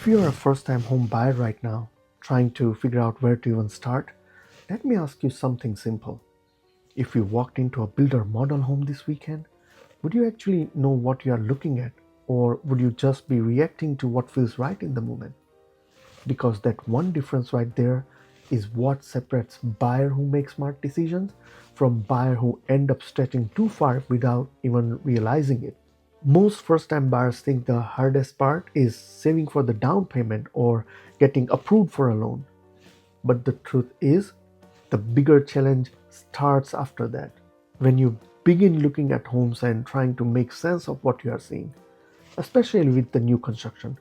If you're a first-time home buyer right now, trying to figure out where to even start, let me ask you something simple. If you walked into a builder model home this weekend, would you actually know what you are looking at? Or would you just be reacting to what feels right in the moment? Because that one difference right there is what separates buyer who make smart decisions from buyer who end up stretching too far without even realizing it. Most first time buyers think the hardest part is saving for the down payment or getting approved for a loan. But the truth is, the bigger challenge starts after that. When you begin looking at homes and trying to make sense of what you are seeing, especially with the new construction.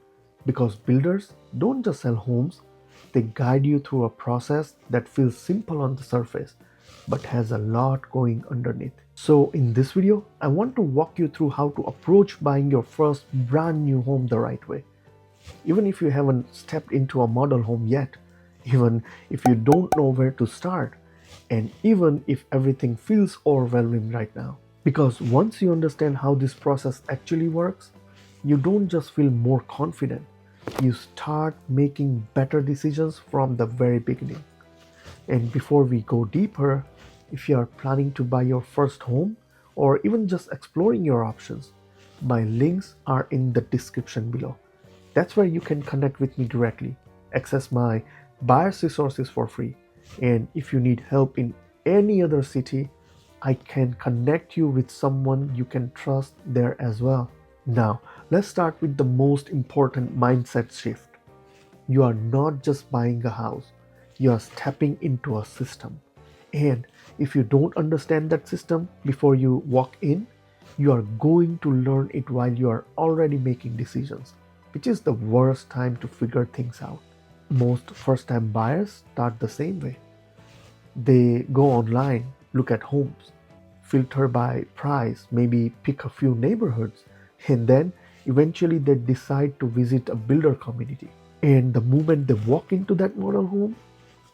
Because builders don't just sell homes, they guide you through a process that feels simple on the surface but has a lot going underneath. So, in this video, I want to walk you through how to approach buying your first brand new home the right way. Even if you haven't stepped into a model home yet, even if you don't know where to start, and even if everything feels overwhelming right now. Because once you understand how this process actually works, you don't just feel more confident, you start making better decisions from the very beginning. And before we go deeper, if you are planning to buy your first home or even just exploring your options, my links are in the description below. That's where you can connect with me directly, access my buyer's resources for free, and if you need help in any other city, I can connect you with someone you can trust there as well. Now, let's start with the most important mindset shift. You are not just buying a house, you are stepping into a system. And if you don't understand that system before you walk in, you are going to learn it while you are already making decisions, which is the worst time to figure things out. Most first time buyers start the same way. They go online, look at homes, filter by price, maybe pick a few neighborhoods, and then eventually they decide to visit a builder community. And the moment they walk into that model home,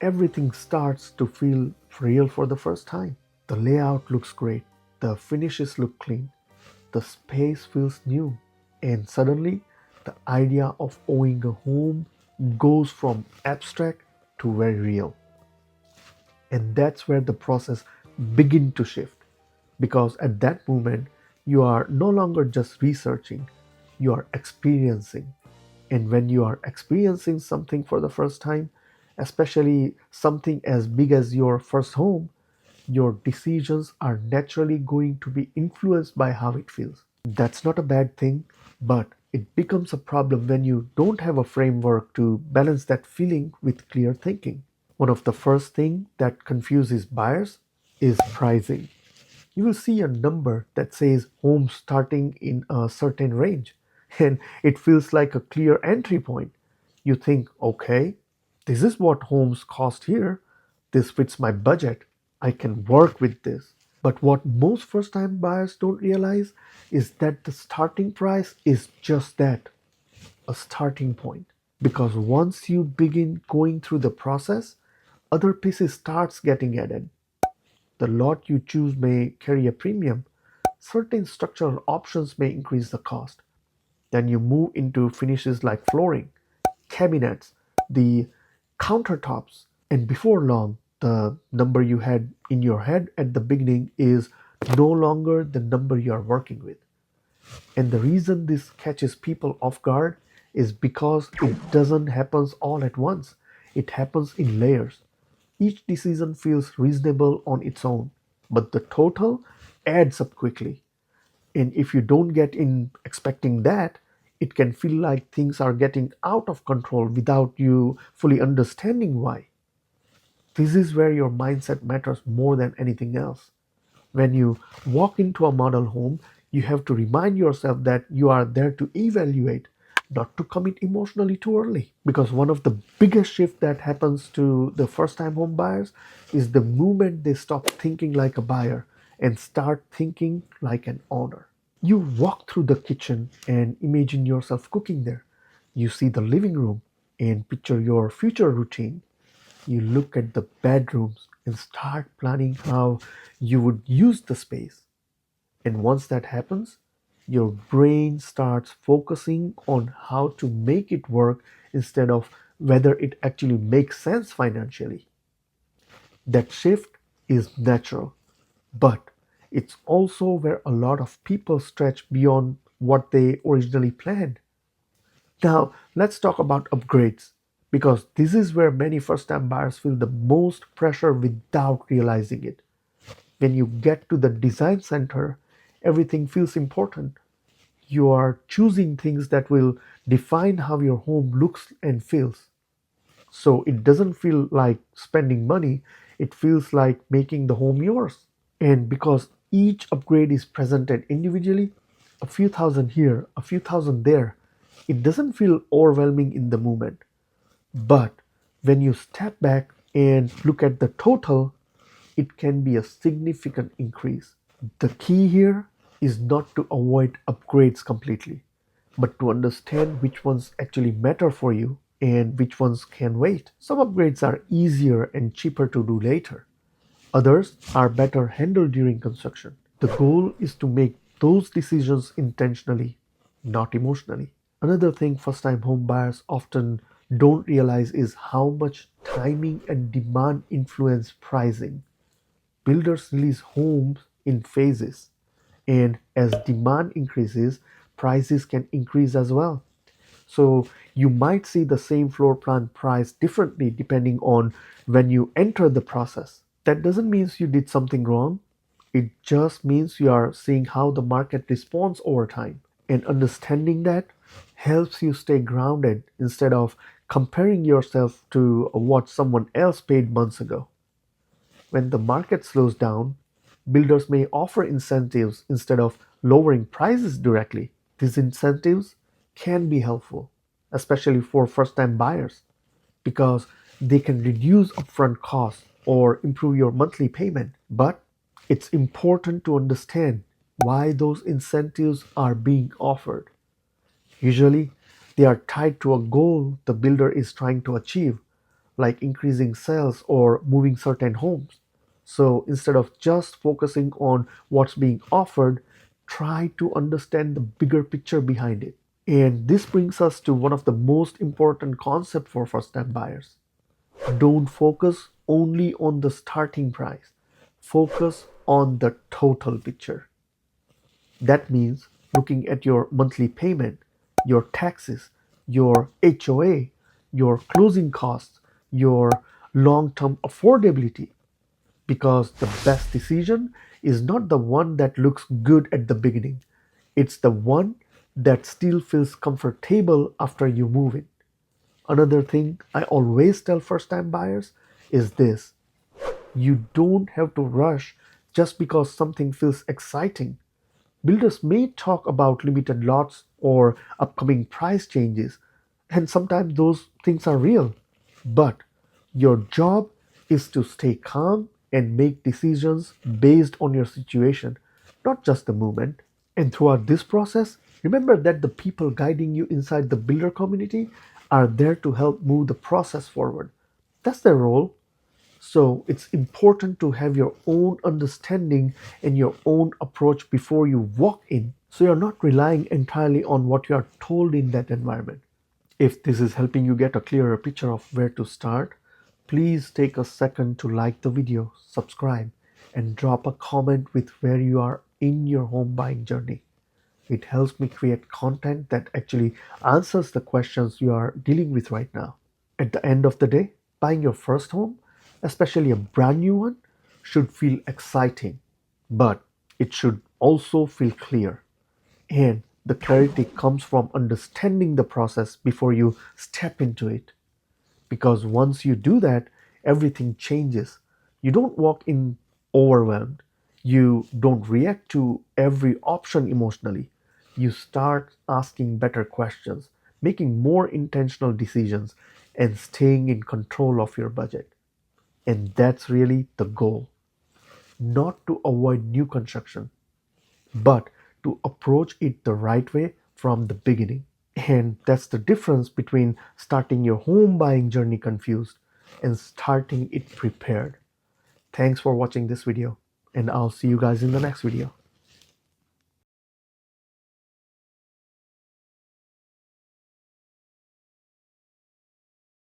everything starts to feel real for the first time. The layout looks great, the finishes look clean, the space feels new, and suddenly the idea of owning a home goes from abstract to very real. And that's where the process begins to shift. Because at that moment, you are no longer just researching, you are experiencing. And when you are experiencing something for the first time, especially something as big as your first home, your decisions are naturally going to be influenced by how it feels. That's not a bad thing, but it becomes a problem when you don't have a framework to balance that feeling with clear thinking. One of the first things that confuses buyers is pricing. You will see a number that says home starting in a certain range, and it feels like a clear entry point. You think, okay, this is what homes cost here. This fits my budget. I can work with this. But what most first time buyers don't realize is that the starting price is just that, a starting point. Because once you begin going through the process, other pieces starts getting added. The lot you choose may carry a premium. Certain structural options may increase the cost. Then you move into finishes like flooring, cabinets, the countertops, and before long, the number you had in your head at the beginning is no longer the number you are working with. And the reason this catches people off guard is because it doesn't happen all at once. It happens in layers. Each decision feels reasonable on its own, but the total adds up quickly. And if you don't get in expecting that, it can feel like things are getting out of control without you fully understanding why. This is where your mindset matters more than anything else. When you walk into a model home, you have to remind yourself that you are there to evaluate, not to commit emotionally too early. Because one of the biggest shifts that happens to the first time home buyers is the moment they stop thinking like a buyer and start thinking like an owner. You walk through the kitchen and imagine yourself cooking there. You see the living room and picture your future routine. You look at the bedrooms and start planning how you would use the space. And once that happens, your brain starts focusing on how to make it work instead of whether it actually makes sense financially. That shift is natural, but it's also where a lot of people stretch beyond what they originally planned. Now, let's talk about upgrades because this is where many first time buyers feel the most pressure without realizing it. When you get to the design center, everything feels important. You are choosing things that will define how your home looks and feels. So it doesn't feel like spending money, it feels like making the home yours. And because each upgrade is presented individually, a few thousand here, a few thousand there, it doesn't feel overwhelming in the moment. But when you step back and look at the total, it can be a significant increase. The key here is not to avoid upgrades completely, but to understand which ones actually matter for you and which ones can wait. Some upgrades are easier and cheaper to do later. Others are better handled during construction. The goal is to make those decisions intentionally, not emotionally. Another thing first time home buyers often don't realize is how much timing and demand influence pricing. Builders release homes in phases, and as demand increases, prices can increase as well. So you might see the same floor plan priced differently depending on when you enter the process. That doesn't mean you did something wrong. It just means you are seeing how the market responds over time. And understanding that helps you stay grounded instead of comparing yourself to what someone else paid months ago. When the market slows down, builders may offer incentives instead of lowering prices directly. These incentives can be helpful, especially for first time buyers, because they can reduce upfront costs or improve your monthly payment. But it's important to understand why those incentives are being offered. Usually, they are tied to a goal the builder is trying to achieve, like increasing sales or moving certain homes. So instead of just focusing on what's being offered, try to understand the bigger picture behind it. And this brings us to one of the most important concepts for first time buyers. Don't focus only on the starting price, focus on the total picture. That means looking at your monthly payment, your taxes, your HOA, your closing costs, your long term affordability. Because the best decision is not the one that looks good at the beginning, it's the one that still feels comfortable after you move in. Another thing I always tell first time buyers is this: you don't have to rush just because something feels exciting. Builders may talk about limited lots or upcoming price changes, and sometimes those things are real. But your job is to stay calm and make decisions based on your situation, not just the moment. And throughout this process, remember that the people guiding you inside the builder community are there to help move the process forward. That's their role. So it's important to have your own understanding and your own approach before you walk in. So you're not relying entirely on what you are told in that environment. If this is helping you get a clearer picture of where to start, please take a second to like the video, subscribe, and drop a comment with where you are in your home buying journey. It helps me create content that actually answers the questions you are dealing with right now. At the end of the day, buying your first home, especially a brand new one, should feel exciting, but it should also feel clear. And the clarity comes from understanding the process before you step into it. Because once you do that, everything changes. You don't walk in overwhelmed. You don't react to every option emotionally. You start asking better questions, making more intentional decisions, and staying in control of your budget. And that's really the goal. Not to avoid new construction, but to approach it the right way from the beginning. And that's the difference between starting your home buying journey confused and starting it prepared. Thanks for watching this video, and I'll see you guys in the next video.